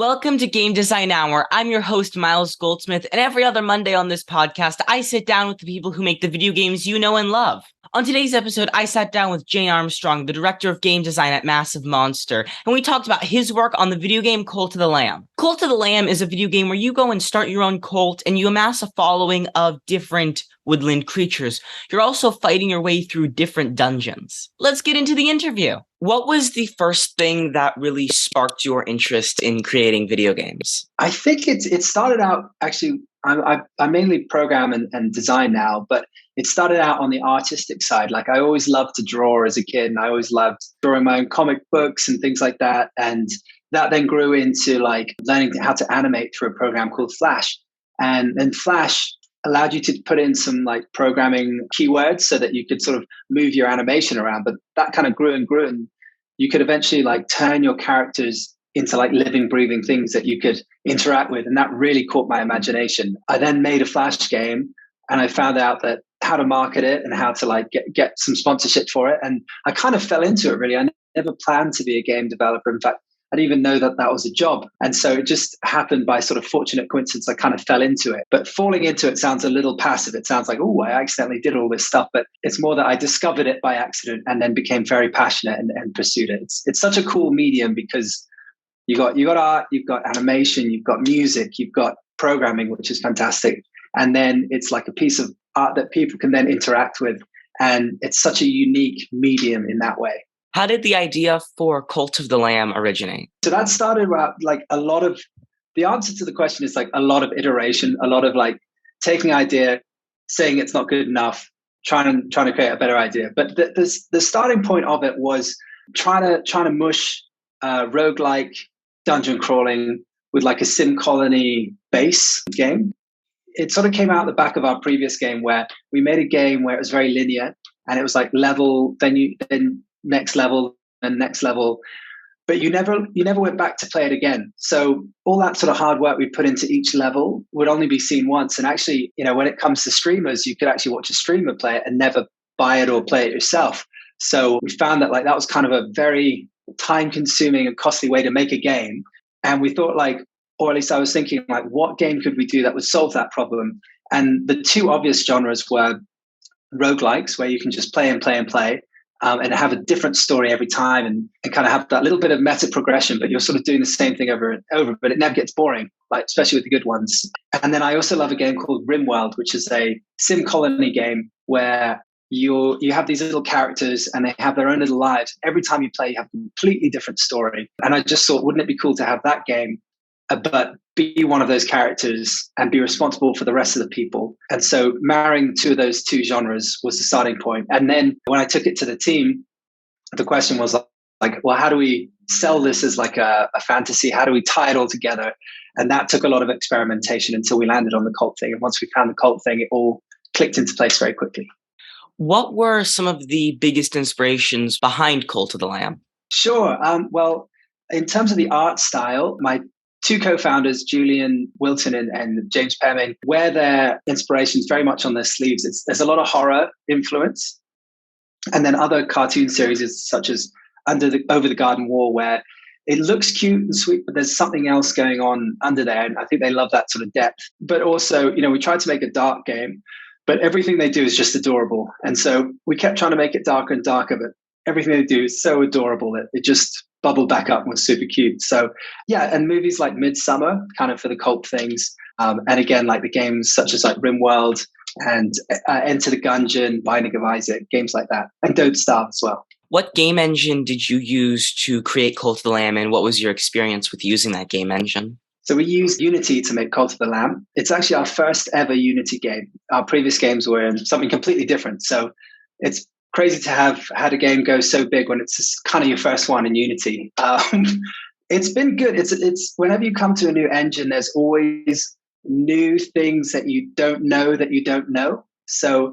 Welcome to Game Design Hour. I'm your host, Miles Goldsmith, and every other Monday on this podcast, I sit down with the people who make the video games you know and love. On today's episode, I sat down with Jay Armstrong, the director of game design at Massive Monster, and we talked about his work on the video game Cult of the Lamb. Cult of the Lamb is a video game where you go and start your own cult, and you amass a following of different woodland creatures. You're also fighting your way through different dungeons. Let's get into the interview. What was the first thing that really sparked your interest in creating video games? I think it started out, actually, I mainly program and design now, but it started out on the artistic side. Like, I always loved to draw as a kid, and I always loved drawing my own comic books and things like that. And that then grew into like learning how to animate through a program called Flash. And then Flash allowed you to put in some like programming keywords so that you could sort of move your animation around. But that kind of grew and grew, and you could eventually like turn your characters into like living, breathing things that you could interact with. And that really caught my imagination. I then made a Flash game, and I found out that how to market it and how to like get some sponsorship for it. And I kind of fell into it, really. I never planned to be a game developer. In fact, I didn't even know that that was a job. And so it just happened by sort of fortunate coincidence. I kind of fell into it. But falling into it sounds a little passive. It sounds like, oh, I accidentally did all this stuff. But it's more that I discovered it by accident and then became very passionate and pursued it. It's such a cool medium because you got art, you've got animation, you've got music, you've got programming, which is fantastic. And then it's like a piece of art that people can then interact with. And it's such a unique medium in that way. How did the idea for Cult of the Lamb originate? So that started like a lot of, the answer to the question is like a lot of iteration, a lot of like taking an idea, saying it's not good enough, trying to create a better idea. But the starting point of it was trying to mush roguelike dungeon crawling with like a sim colony base game. It sort of came out the back of our previous game where we made a game where it was very linear, and it was like level, then next level and next level, but you never went back to play it again. So all that sort of hard work we put into each level would only be seen once. And actually, when it comes to streamers, you could actually watch a streamer play it and never buy it or play it yourself. So we found that like that was kind of a very time consuming and costly way to make a game. And we thought like, or at least I was thinking like, what game could we do that would solve that problem? And the two obvious genres were roguelikes, where you can just play and play and play, and have a different story every time, and kind of have that little bit of meta progression, but you're sort of doing the same thing over and over, but it never gets boring, like especially with the good ones. And then I also love a game called RimWorld, which is a sim colony game where you have these little characters and they have their own little lives. Every time you play, you have a completely different story. And I just thought, wouldn't it be cool to have that game, but be one of those characters and be responsible for the rest of the people? And so marrying the two of those two genres was the starting point. And then when I took it to the team, the question was like, well, how do we sell this as like a fantasy? How do we tie it all together? And that took a lot of experimentation until we landed on the cult thing. And once we found the cult thing, it all clicked into place very quickly. What were some of the biggest inspirations behind Cult of the Lamb? Sure. Well, in terms of the art style, my two co-founders, Julian Wilton and James Pemming, wear their inspirations very much on their sleeves. There's a lot of horror influence. And then other cartoon series such as Over the Garden Wall, where it looks cute and sweet, but there's something else going on under there. And I think they love that sort of depth. But also, we tried to make a dark game, but everything they do is just adorable. And so we kept trying to make it darker and darker, but everything they do is so adorable that it just bubbled back up and was super cute. So yeah, and movies like Midsummer, kind of for the cult things. And again, like the games such as like RimWorld and Enter the Gungeon, Binding of Isaac, games like that. And Don't Starve as well. What game engine did you use to create Cult of the Lamb, and what was your experience with using that game engine? So we used Unity to make Cult of the Lamb. It's actually our first ever Unity game. Our previous games were in something completely different. So it's crazy to have had a game go so big when it's kind of your first one in Unity. It's been good. It's whenever you come to a new engine, there's always new things that you don't know. So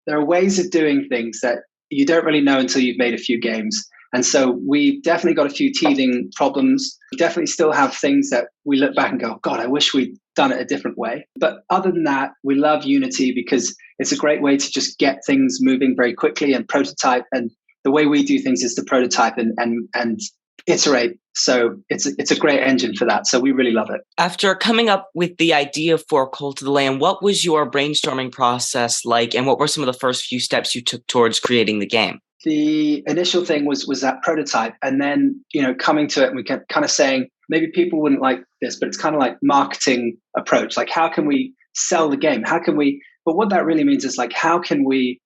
there are ways of doing things that you don't really know until you've made a few games. And so we definitely got a few teething problems. We definitely still have things that we look back and go, God, I wish we'd done it a different way. But other than that, we love Unity because it's a great way to just get things moving very quickly and prototype. And the way we do things is to prototype and iterate. So it's a great engine for that. So we really love it. After coming up with the idea for Cult of the Lamb, what was your brainstorming process like, and what were some of the first few steps you took towards creating the game? The initial thing was that prototype, and then coming to it, and we kept kind of saying maybe people wouldn't like this, but it's kind of like marketing approach. Like, how can we sell the game? How can we? But what that really means is like, how can we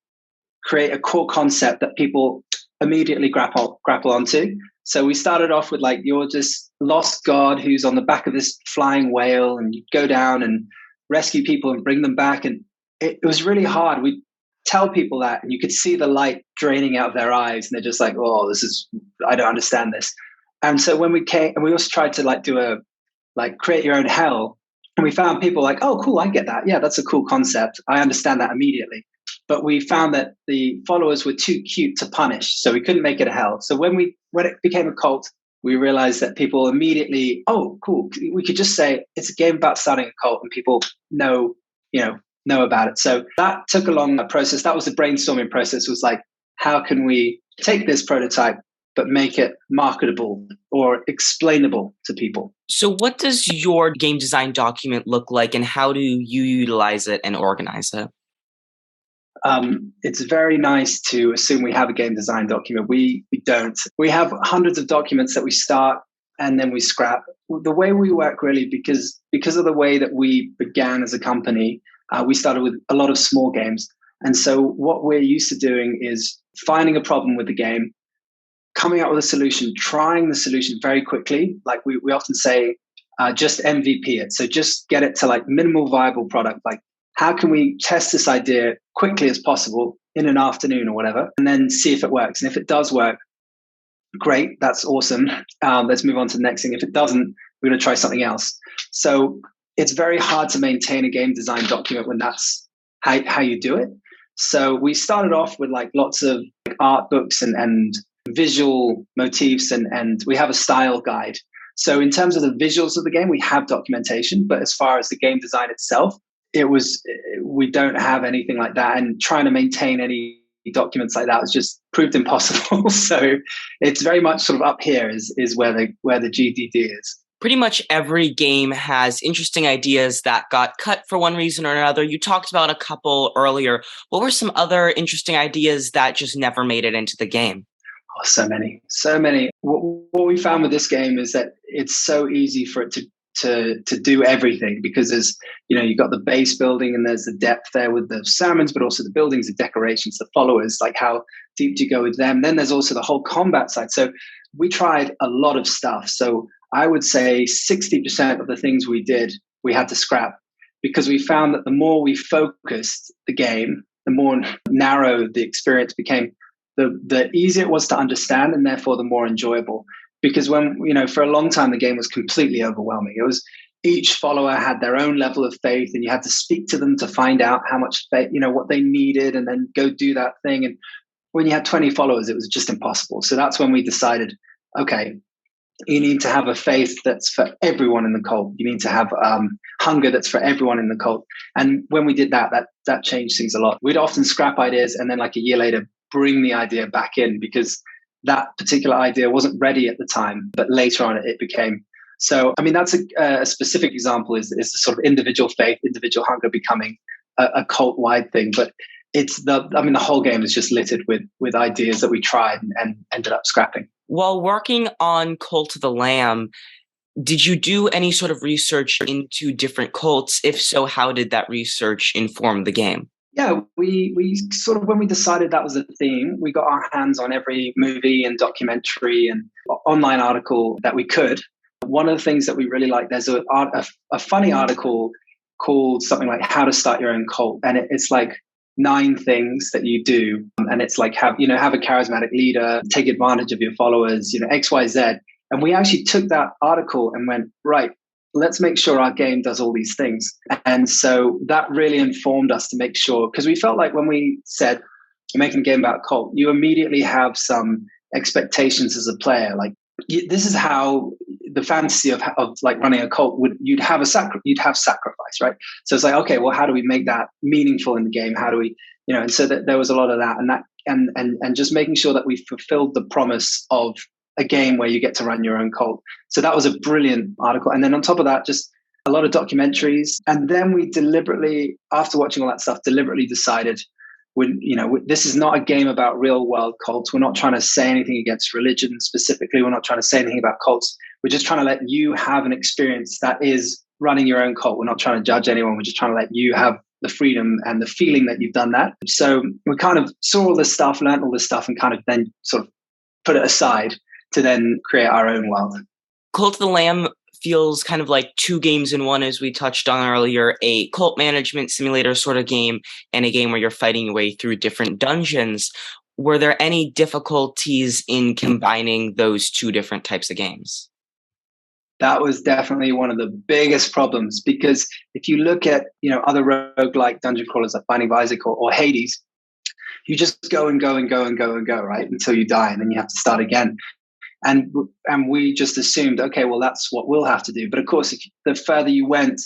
create a core concept that people immediately grapple onto? So we started off with like, you're this lost god who's on the back of this flying whale, and you go down and rescue people and bring them back. And it was really hard. We tell people that, and you could see the light draining out of their eyes, and they're just like, oh, I don't understand this. And so when we came, and we also tried to like do create your own hell, and we found people like, oh, cool, I get that. Yeah, that's a cool concept. I understand that immediately. But we found that the followers were too cute to punish, so we couldn't make it a hell. So when it became a cult, we realized that people immediately, oh, cool, we could just say it's a game about starting a cult, and people know about it. So that took a long process. That was the brainstorming process. Was like, how can we take this prototype but make it marketable or explainable to people? So what does your game design document look like, and how do you utilize it and organize it? It's very nice to assume we have a game design document. We don't. We have hundreds of documents that we start and then we scrap. The way we work, really, because of the way that we began as a company, we started with a lot of small games. And so what we're used to doing is finding a problem with the game, coming up with a solution, trying the solution very quickly. Like we often say, just MVP it. So just get it to like minimal viable product. Like, how can we test this idea quickly as possible in an afternoon or whatever, and then see if it works? And if it does work, great, that's awesome. Let's move on to the next thing. If it doesn't, we're going to try something else. So it's very hard to maintain a game design document when that's how you do it. So we started off with like lots of art books and visual motifs, and we have a style guide. So in terms of the visuals of the game, we have documentation, but as far as the game design itself, we don't have anything like that, and trying to maintain any documents like that was just proved impossible. So it's very much sort of up here is where the GDD is. Pretty much every game has interesting ideas that got cut for one reason or another. You talked about a couple earlier. What were some other interesting ideas that just never made it into the game? Oh, so many. What we found with this game is that it's so easy for it to do everything, because there's, you've got the base building, and there's the depth there with the salmons, but also the buildings, the decorations, the followers, like how deep do you go with them? Then there's also the whole combat side. So we tried a lot of stuff. So I would say 60% of the things we did, we had to scrap, because we found that the more we focused the game, the more narrow the experience became, the easier it was to understand, and therefore the more enjoyable. Because when, for a long time, the game was completely overwhelming. It was, each follower had their own level of faith, and you had to speak to them to find out how much faith, what they needed, and then go do that thing. And when you had 20 followers, it was just impossible. So that's when we decided, okay, you need to have a faith that's for everyone in the cult. You need to have hunger that's for everyone in the cult. And when we did that changed things a lot. We'd often scrap ideas, and then like a year later, bring the idea back in, because that particular idea wasn't ready at the time, but later on it became. So, I mean, that's a specific example is the sort of individual faith, individual hunger becoming a cult-wide thing. But the whole game is just littered with ideas that we tried and ended up scrapping. While working on Cult of the Lamb, did you do any sort of research into different cults? If so, how did that research inform the game? Yeah, we sort of, when we decided that was a theme, we got our hands on every movie and documentary and online article that we could. One of the things that we really like, there's a funny article called something like How to Start Your Own Cult. And it's like 9 things that you do. And it's like, have a charismatic leader, take advantage of your followers, X, Y, Z. And we actually took that article and went, right, let's make sure our game does all these things. And so that really informed us to make sure, because we felt like when we said you're making a game about a cult, you immediately have some expectations as a player. Like, this is how the fantasy of like running a cult you'd have sacrifice, right? So it's like, okay, well, how do we make that meaningful in the game? How do we, and so that there was a lot of that, and just making sure that we fulfilled the promise of a game where you get to run your own cult. So that was a brilliant article. And then on top of that, just a lot of documentaries. And then we deliberately, after watching all that stuff, deliberately decided, this is not a game about real world cults. We're not trying to say anything against religion specifically. We're not trying to say anything about cults. We're just trying to let you have an experience that is running your own cult. We're not trying to judge anyone. We're just trying to let you have the freedom and the feeling that you've done that. So we kind of saw all this stuff, learned all this stuff, and kind of then sort of put it aside to then create our own world. Cult of the Lamb feels kind of like two games in one, as we touched on earlier, a cult management simulator sort of game and a game where you're fighting your way through different dungeons. Were there any difficulties in combining those two different types of games? That was definitely one of the biggest problems, because if you look at, other roguelike dungeon crawlers like Binding of Isaac or Hades, you just go and go and go and go and go, right, until you die, and then you have to start again. And we just assumed, okay, well, that's what we'll have to do. But of course, the further you went,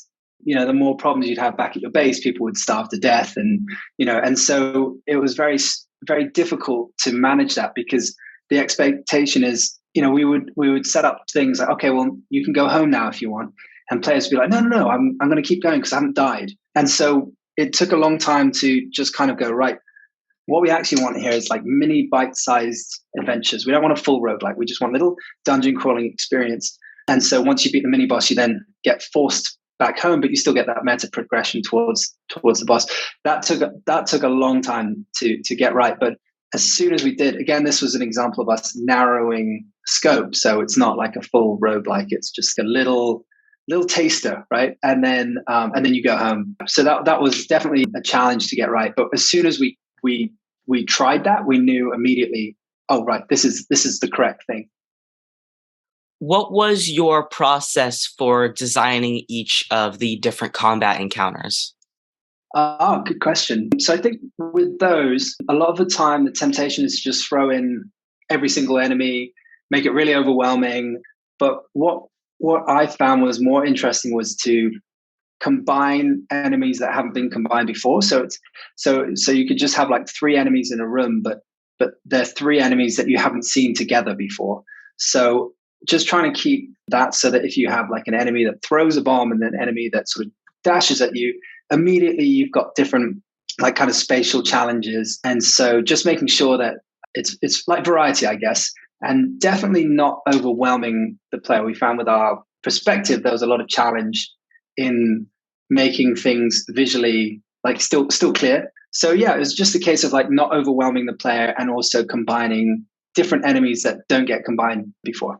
the more problems you'd have back at your base. People would starve to death, and so it was very, very difficult to manage that, because the expectation is, we would set up things like, okay, well, you can go home now if you want, and players would be like, no, I'm going to keep going because I haven't died. And so it took a long time to just kind of go, right, what we actually want here is like mini bite-sized adventures. We don't want a full roguelike. We just want a little dungeon crawling experience. And so once you beat the mini boss, you then get forced back home, but you still get that meta progression towards the boss. That took a long time to get right. But as soon as we did, again, this was an example of us narrowing scope. So it's not like a full roguelike. It's just a little taster, right? And then you go home. So that was definitely a challenge to get right. But as soon as we tried that, we knew immediately, oh, right, this is the correct thing. What was your process for designing each of the different combat encounters? Good question. So I think with those, a lot of the time, the temptation is to just throw in every single enemy, make it really overwhelming. But what I found was more interesting was to combine enemies that haven't been combined before. So you could just have like 3 enemies in a room, but they're 3 enemies that you haven't seen together before. So just trying to keep that so that if you have like an enemy that throws a bomb and an enemy that sort of dashes at you, immediately you've got different like kind of spatial challenges. And so just making sure that it's like variety, I guess, and definitely not overwhelming the player. We found with our perspective, there was a lot of challenge in making things visually like still clear. So yeah, it was just a case of like not overwhelming the player and also combining different enemies that don't get combined before.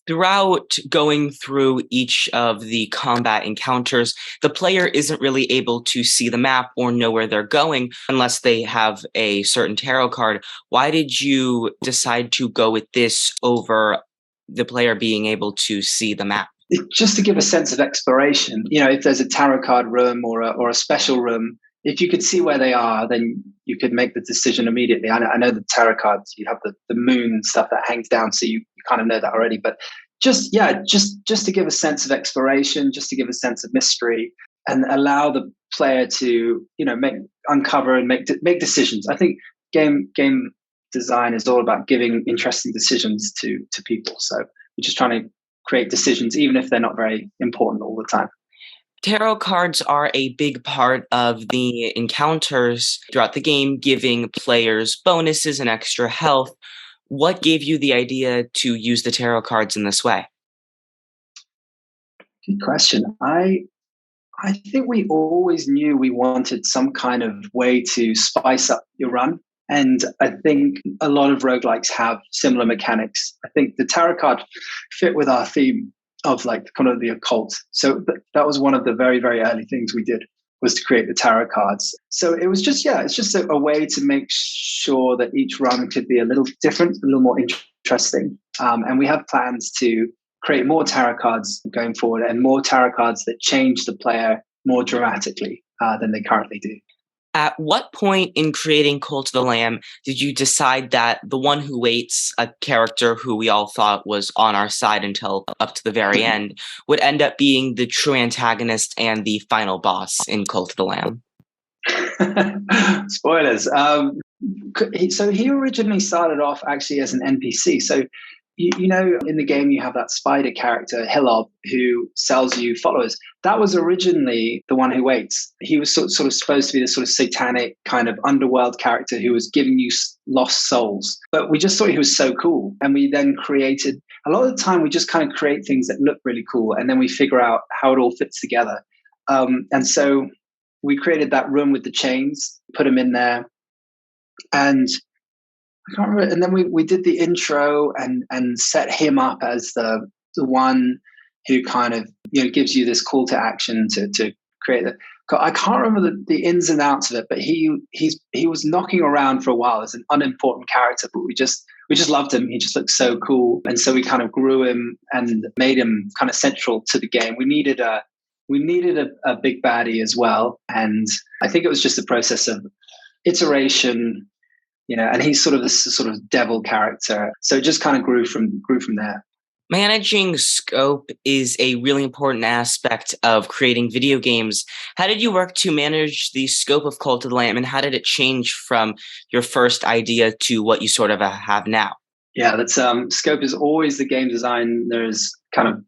Throughout going through each of the combat encounters, the player isn't really able to see the map or know where they're going unless they have a certain tarot card. Why did you decide to go with this over the player being able to see the map? Just to give a sense of exploration. If there's a tarot card room or a special room, if you could see where they are, then you could make the decision immediately. I know the tarot cards, you have the moon stuff that hangs down, so you kind of know that already. But just to give a sense of exploration, just to give a sense of mystery, and allow the player to uncover and make decisions. I think game design is all about giving interesting decisions to people. So we're just trying to create decisions, even if they're not very important all the time. Tarot cards are a big part of the encounters throughout the game, giving players bonuses and extra health. What gave you the idea to use the tarot cards in this way? Good question. I think we always knew we wanted some kind of way to spice up your run. And I think a lot of roguelikes have similar mechanics. I think the tarot card fit with our theme of like kind of the occult. So that was one of the very, very early things we did, was to create the tarot cards. So it was just, it's just a way to make sure that each run could be a little different, a little more interesting. And we have plans to create more tarot cards going forward, and more tarot cards that change the player more dramatically than they currently do. At what point in creating Cult of the Lamb did you decide that the one who waits, a character who we all thought was on our side until up to the very end, would end up being the true antagonist and the final boss in Cult of the Lamb? Spoilers. So he originally started off actually as an NPC. So you know, in the game, you have that spider character, Hilob, who sells you followers. That was originally the one who waits. He was sort of supposed to be this sort of satanic kind of underworld character who was giving you lost souls. But we just thought he was so cool. And we then created, a lot of the time, we just kind of create things that look really cool. And then we figure out how it all fits together. And so we created that room with the chains, put him in there. And I can't remember. And then we did the intro and set him up as the one who kind of, you know, gives you this call to action to create the. I can't remember the ins and outs of it, but he was knocking around for a while as an unimportant character, but we just loved him. He just looked so cool, and so we kind of grew him and made him kind of central to the game. We needed a big baddie as well, and I think it was just a process of iteration. You know, and he's sort of this sort of devil character. So it just kind of grew from there. Managing scope is a really important aspect of creating video games. How did you work to manage the scope of Cult of the Lamb, and how did it change from your first idea to what you sort of have now? Yeah, that's scope is always the game designer's kind of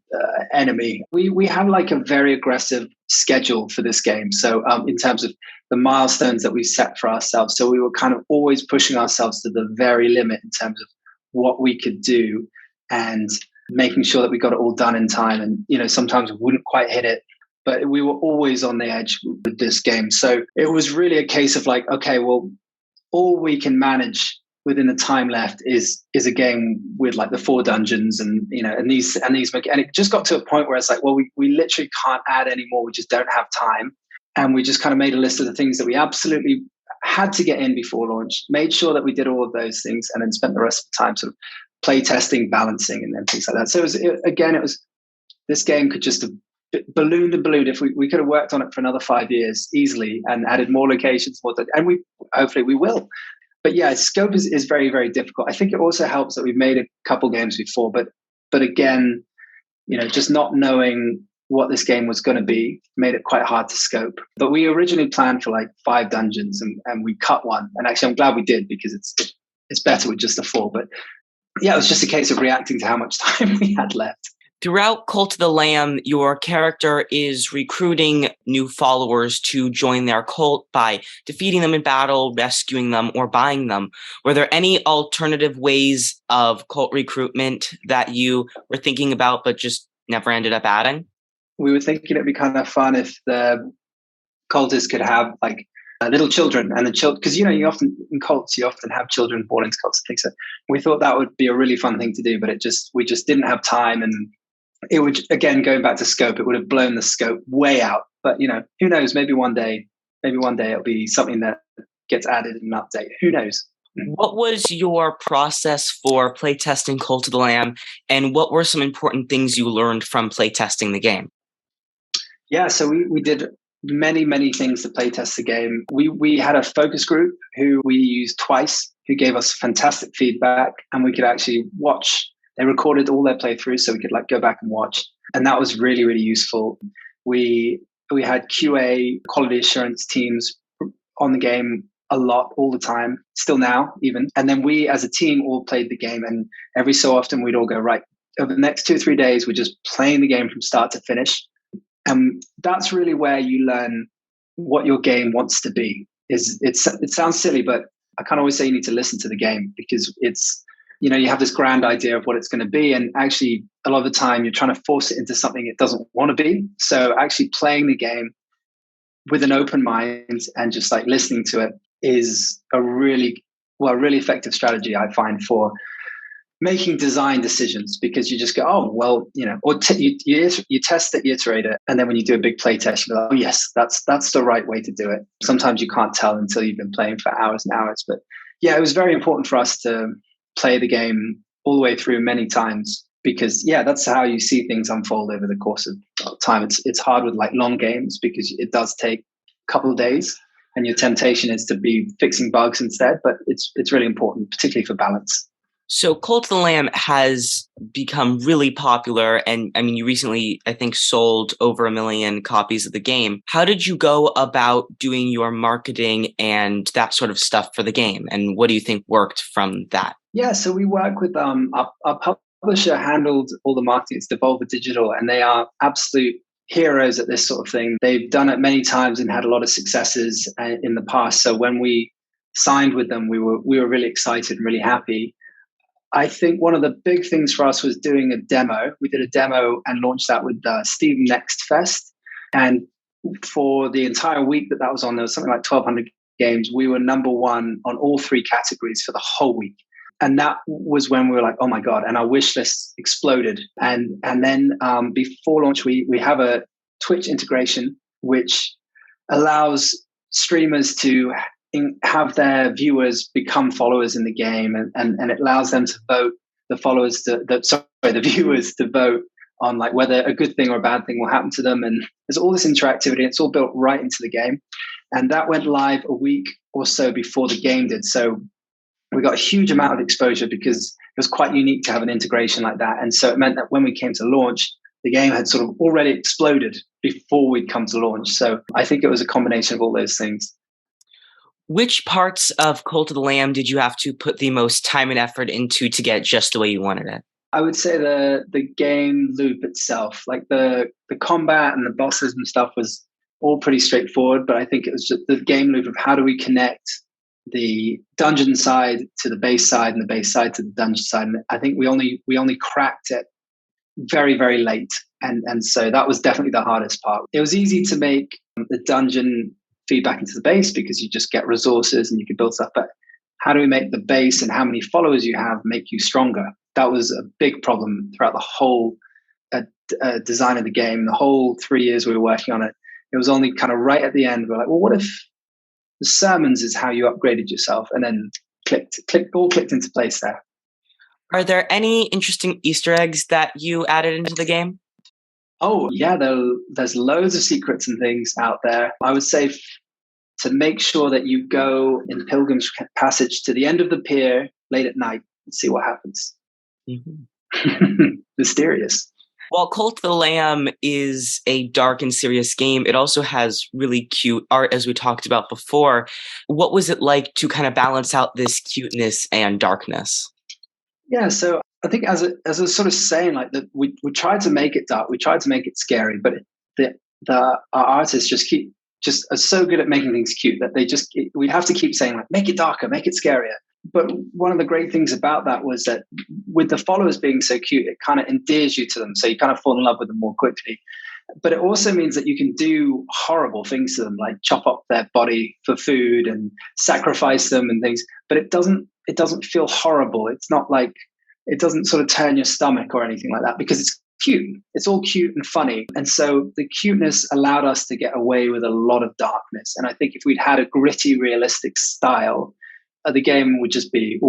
enemy. We have like a very aggressive schedule for this game. So in terms of the milestones that we set for ourselves, so we were kind of always pushing ourselves to the very limit in terms of what we could do and making sure that we got it all done in time. And you know, sometimes we wouldn't quite hit it, but we were always on the edge with this game. So it was really a case of like, okay, well, all we can manage within the time left is a game with like the 4 dungeons and, you know, and it just got to a point where it's like, well, we literally can't add any more. We just don't have time. And we just kind of made a list of the things that we absolutely had to get in before launch, made sure that we did all of those things, and then spent the rest of the time sort of play testing, balancing, and then things like that. So it was this game could just have ballooned and ballooned. If we could have worked on it for another 5 years easily and added more locations, and hopefully we will. But yeah, scope is very, very difficult. I think it also helps that we've made a couple games before, but again, you know, just not knowing what this game was going to be made it quite hard to scope. But we originally planned for like 5 dungeons and we cut one. And actually, I'm glad we did, because it's better with just the 4. But yeah, it was just a case of reacting to how much time we had left. Throughout Cult of the Lamb, your character is recruiting new followers to join their cult by defeating them in battle, rescuing them, or buying them. Were there any alternative ways of cult recruitment that you were thinking about but just never ended up adding? We were thinking it'd be kind of fun if the cultists could have like little children, and the children, because you know, you often have children born into cults and things. So we thought that would be a really fun thing to do, but we just didn't have time, and it would, again, going back to scope, it would have blown the scope way out. But you know, who knows? Maybe one day it'll be something that gets added in an update. Who knows? What was your process for playtesting Cult of the Lamb, and what were some important things you learned from playtesting the game? Yeah, so we did many things to playtest the game. We had a focus group who we used twice, who gave us fantastic feedback, and we could actually watch. They recorded all their playthroughs, so we could like go back and watch, and that was really, really useful. We had QA, quality assurance teams on the game a lot, all the time, still now even. And then we as a team all played the game, and every so often we'd all go, right, over the next 2 or 3 days, we're just playing the game from start to finish. And that's really where you learn what your game wants to be. It sounds silly, but I kind of always say you need to listen to the game, because it's, you know, you have this grand idea of what it's going to be, and actually a lot of the time you're trying to force it into something it doesn't want to be. So actually playing the game with an open mind and just like listening to it is a really effective strategy, I find, for making design decisions, because you just go, oh, well, you know, or you test it, you iterate it, and then when you do a big play test, you're like, oh yes, that's the right way to do it. Sometimes you can't tell until you've been playing for hours and hours. But yeah, it was very important for us to play the game all the way through many times, because yeah, that's how you see things unfold over the course of time. It's hard with like long games, because it does take a couple of days, and your temptation is to be fixing bugs instead. But it's really important, particularly for balance. So Cult of the Lamb has become really popular, and I mean, you recently, I think, sold over 1 million copies of the game. How did you go about doing your marketing and that sort of stuff for the game, and what do you think worked from that? Yeah, so we work with our publisher handled all the marketing. It's Devolver Digital, and they are absolute heroes at this sort of thing. They've done it many times and had a lot of successes in the past. So when we signed with them, we were really excited and really happy. I think one of the big things for us was doing a demo. We did a demo and launched that with Steam Next Fest. And for the entire week that was on, there was something like 1,200 games. We were number one on all three categories for the whole week. And that was when we were like, oh my God, and our wish list exploded. And then before launch, we have a Twitch integration, which allows streamers to have their viewers become followers in the game, and it allows them to vote, the viewers to vote on like whether a good thing or a bad thing will happen to them. And there's all this interactivity. It's all built right into the game. And that went live a week or so before the game did. So we got a huge amount of exposure because it was quite unique to have an integration like that. And so it meant that when we came to launch, the game had sort of already exploded before we'd come to launch. So I think it was a combination of all those things. Which parts of Cult of the Lamb did you have to put the most time and effort into to get just the way you wanted it? I would say the game loop itself, like the combat and the bosses and stuff was all pretty straightforward, but I think it was just the game loop of how do we connect the dungeon side to the base side and the base side to the dungeon side. And I think we only cracked it very, very late. And so that was definitely the hardest part. It was easy to make the dungeon feedback into the base because you just get resources and you can build stuff. But how do we make the base and how many followers you have make you stronger? That was a big problem throughout the whole design of the game. The whole 3 years we were working on it. It was only kind of right at the end, we're like, well, what if the sermons is how you upgraded yourself? And then all clicked into place there. Are there any interesting Easter eggs that you added into the game? Oh, yeah, there's loads of secrets and things out there. I would say to make sure that you go in Pilgrim's Passage to the end of the pier late at night and see what happens. Mm-hmm. Mysterious. While Cult of the Lamb is a dark and serious game, it also has really cute art, as we talked about before. What was it like to kind of balance out this cuteness and darkness? Yeah, so I think as I was sort of saying, like that we tried to make it dark, we tried to make it scary, but our artists just are so good at making things cute that we'd have to keep saying like, make it darker, make it scarier. But one of the great things about that was that with the followers being so cute, it kind of endears you to them. So you kind of fall in love with them more quickly. But it also means that you can do horrible things to them, like chop up their body for food and sacrifice them and things. But it doesn't feel horrible. It's not like, it doesn't sort of turn your stomach or anything like that because it's cute. It's all cute and funny. And so the cuteness allowed us to get away with a lot of darkness. And I think if we'd had a gritty, realistic style, the game would just be,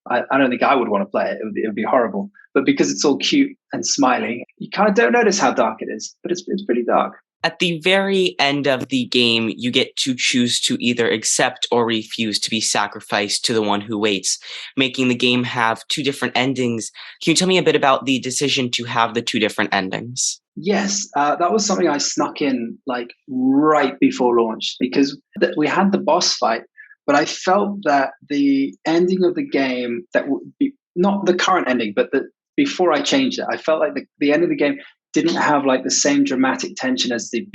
I don't think I would want to play it. It would be horrible. But because it's all cute and smiling, you kind of don't notice how dark it is, but it's pretty dark. At the very end of the game, you get to choose to either accept or refuse to be sacrificed to the one who waits, making the game have two different endings. Can you tell me a bit about the decision to have the two different endings? Yes, that was something I snuck in like right before launch because we had the boss fight, but I felt that the ending of the game, that would be not the current ending, but before I changed it, I felt like the end of the game didn't have like the same dramatic tension as the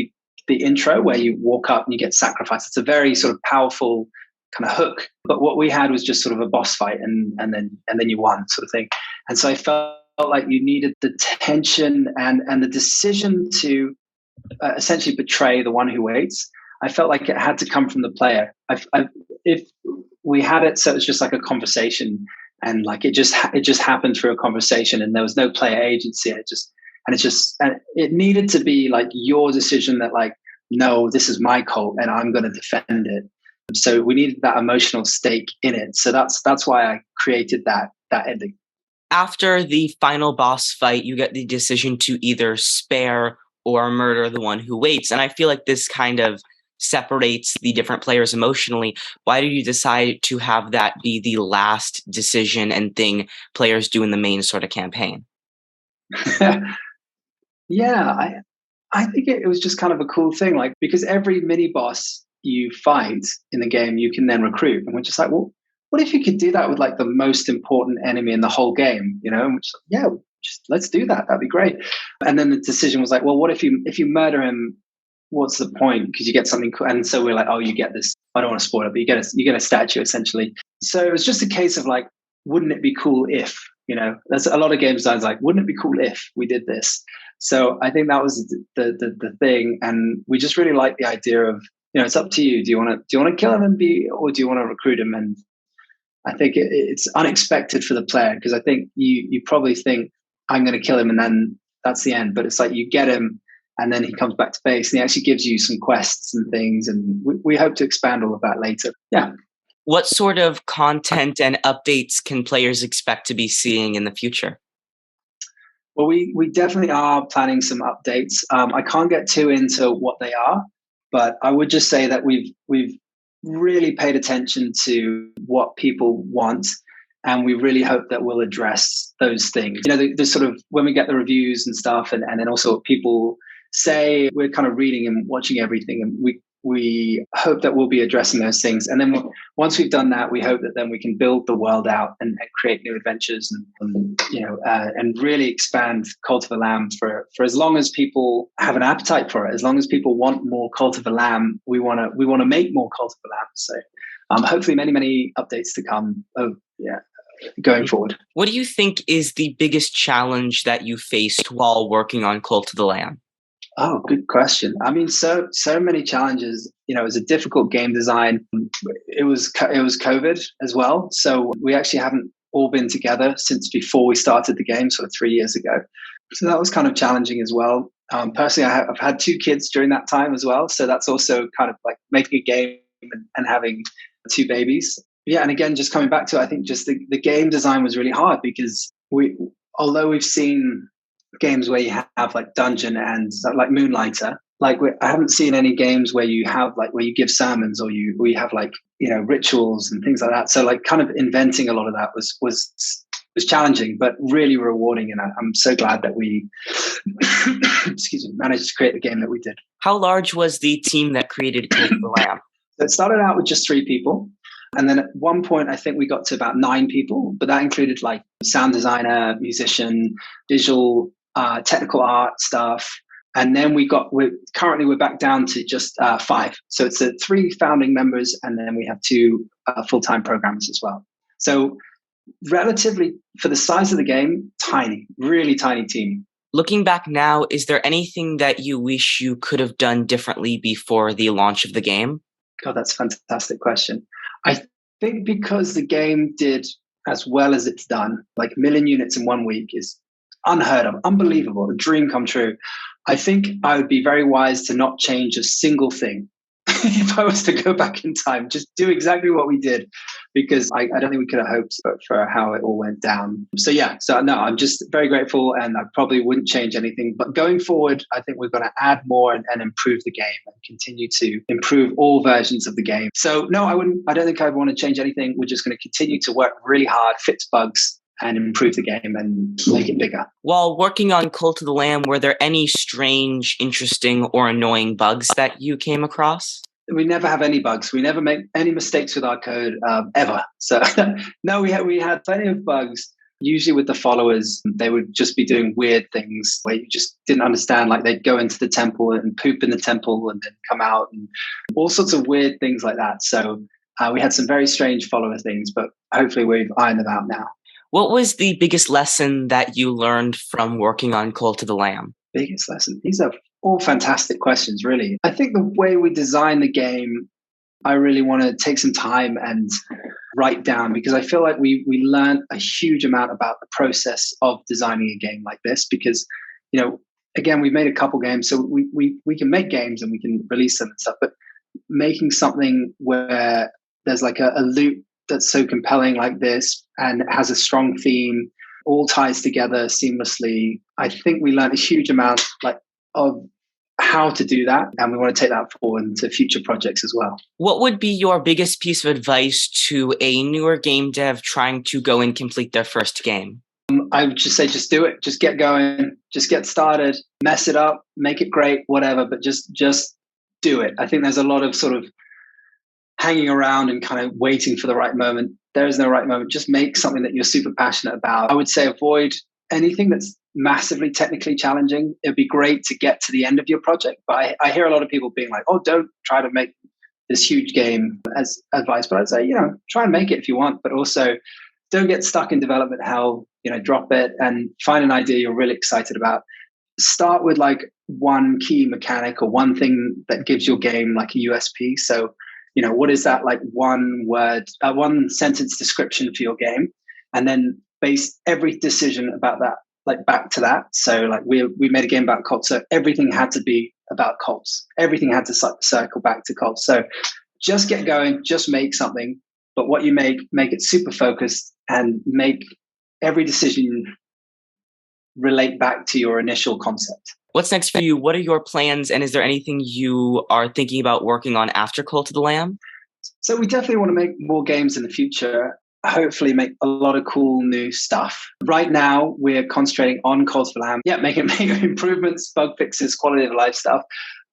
intro where you walk up and you get sacrificed. It's a very sort of powerful kind of hook. But what we had was just sort of a boss fight and then you won sort of thing. And so I felt like you needed the tension and the decision to essentially betray the one who waits. I felt like it had to come from the player. If we had it so it was just like a conversation and like it just happened through a conversation and there was no player agency. It needed to be like your decision that like, no, this is my cult and I'm going to defend it. So we needed that emotional stake in it. So that's why I created that ending. After the final boss fight, you get the decision to either spare or murder the one who waits. And I feel like this kind of separates the different players emotionally. Why did you decide to have that be the last decision and thing players do in the main sort of campaign? Yeah, I think it was just kind of a cool thing, like because every mini boss you fight in the game, you can then recruit, and we're just like, well, what if you could do that with like the most important enemy in the whole game, you know? And we're just like, yeah, just let's do that. That'd be great. And then the decision was like, well, what if you murder him? What's the point? Because you get something cool. And so we're like, oh, you get this. I don't want to spoil it, but you get a statue essentially. So it was just a case of like, wouldn't it be cool if, there's a lot of game designs like, wouldn't it be cool if we did this? So I think that was the thing. And we just really like the idea of, it's up to you. Do you want to kill him or do you want to recruit him? And I think it's unexpected for the player, because I think you probably think I'm going to kill him and then that's the end. But it's like you get him and then he comes back to base and he actually gives you some quests and things. And we hope to expand all of that later. Yeah. What sort of content and updates can players expect to be seeing in the future? Well, we definitely are planning some updates. I can't get too into what they are, but I would just say that we've really paid attention to what people want, and we really hope that we'll address those things. The sort of when we get the reviews and stuff, and then also what people say, we're kind of reading and watching everything, and we hope that we'll be addressing those things. And then once we've done that, we hope that then we can build the world out and create new adventures and really expand Cult of the Lamb for as long as people have an appetite for it. As long as people want more Cult of the Lamb, we want to make more Cult of the Lamb. So hopefully many updates to come. Going forward. What do you think is the biggest challenge that you faced while working on Cult of the Lamb? Oh, good question. I mean, so many challenges. It was a difficult game design. It was COVID as well, so we actually haven't all been together since before we started the game, sort of 3 years ago. So that was kind of challenging as well. Personally, I've had 2 kids during that time as well, so that's also kind of like making a game and having 2 babies. Yeah, and again, just coming back to it, I think just the game design was really hard, because although we've seen games where you have like dungeon and like Moonlighter, like I haven't seen any games where you have like where you give sermons or you have like rituals and things like that. So like kind of inventing a lot of that was challenging but really rewarding, and I'm so glad that we managed to create the game that we did. How large was the team that created Cult of the Lamb? So it started out with just 3 people. And then at one point, I think we got to about 9 people, but that included like sound designer, musician, visual, technical art stuff. And then we're back down to just 5. So it's 3 founding members, and then we have 2 full-time programmers as well. So relatively, for the size of the game, tiny, really tiny team. Looking back now, is there anything that you wish you could have done differently before the launch of the game? God, that's a fantastic question. I think because the game did as well as it's done, like 1 million units in 1 week is unheard of, unbelievable, a dream come true. I think I would be very wise to not change a single thing. If I was to go back in time, just do exactly what we did, because I don't think we could have hoped for how it all went down. So I'm just very grateful, and I probably wouldn't change anything. But going forward, I think we're going to add more and improve the game and continue to improve all versions of the game. So no, I don't think I want to change anything. We're just going to continue to work really hard, fix bugs, and improve the game and make it bigger. While working on Cult of the Lamb, were there any strange, interesting, or annoying bugs that you came across? We never have any bugs. We never make any mistakes with our code ever. So no, we had plenty of bugs. Usually with the followers, they would just be doing weird things where you just didn't understand. Like they'd go into the temple and poop in the temple and then come out, and all sorts of weird things like that. So we had some very strange follower things, but hopefully we've ironed them out now. What was the biggest lesson that you learned from working on Cult of the Lamb? Biggest lesson? These are all fantastic questions, really. I think the way we design the game, I really want to take some time and write down, because I feel like we learned a huge amount about the process of designing a game like this, because, again, we've made a couple games, so we can make games and we can release them and stuff, but making something where there's like a loop that's so compelling like this and has a strong theme, all ties together seamlessly. I think we learned a huge amount of how to do that, and we want to take that forward into future projects as well. What would be your biggest piece of advice to a newer game dev trying to go and complete their first game? I would just say, just do it. Just get going. Just get started. Mess it up. Make it great. Whatever. But just do it. I think there's a lot of sort of hanging around and kind of waiting for the right moment. There is no right moment. Just make something that you're super passionate about. I would say avoid anything that's massively technically challenging, it'd be great to get to the end of your project. But I hear a lot of people being like, oh, don't try to make this huge game as advice. But I'd say, try and make it if you want, but also don't get stuck in development hell, drop it and find an idea you're really excited about. Start with like one key mechanic or one thing that gives your game like a USP. So, what is that like one sentence description for your game? And then base every decision about that, like back to that. So like we made a game about cults. So everything had to be about cults. Everything had to circle back to cults. So just get going, just make something. But what you make it super focused and make every decision relate back to your initial concept. What's next for you? What are your plans? And is there anything you are thinking about working on after Cult of the Lamb? So we definitely want to make more games in the future. Hopefully make a lot of cool new stuff. Right now, we're concentrating on Cult of the Lamb. Yeah, making improvements, bug fixes, quality of life stuff.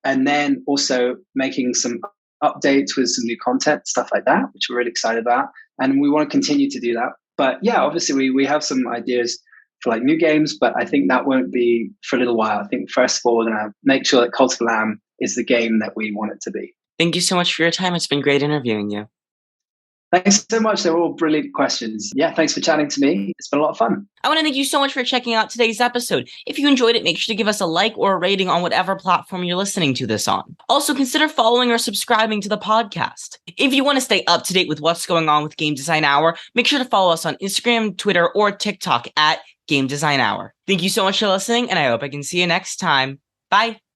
And then also making some updates with some new content, stuff like that, which we're really excited about. And we want to continue to do that. But yeah, obviously we have some ideas for like new games, but I think that won't be for a little while. I think first of all, we're going to make sure that Cult of the Lamb is the game that we want it to be. Thank you so much for your time. It's been great interviewing you. Thanks so much. They were all brilliant questions. Yeah, thanks for chatting to me. It's been a lot of fun. I want to thank you so much for checking out today's episode. If you enjoyed it, make sure to give us a like or a rating on whatever platform you're listening to this on. Also, consider following or subscribing to the podcast. If you want to stay up to date with what's going on with Game Design Hour, make sure to follow us on Instagram, Twitter, or TikTok at Game Design Hour. Thank you so much for listening, and I hope I can see you next time. Bye.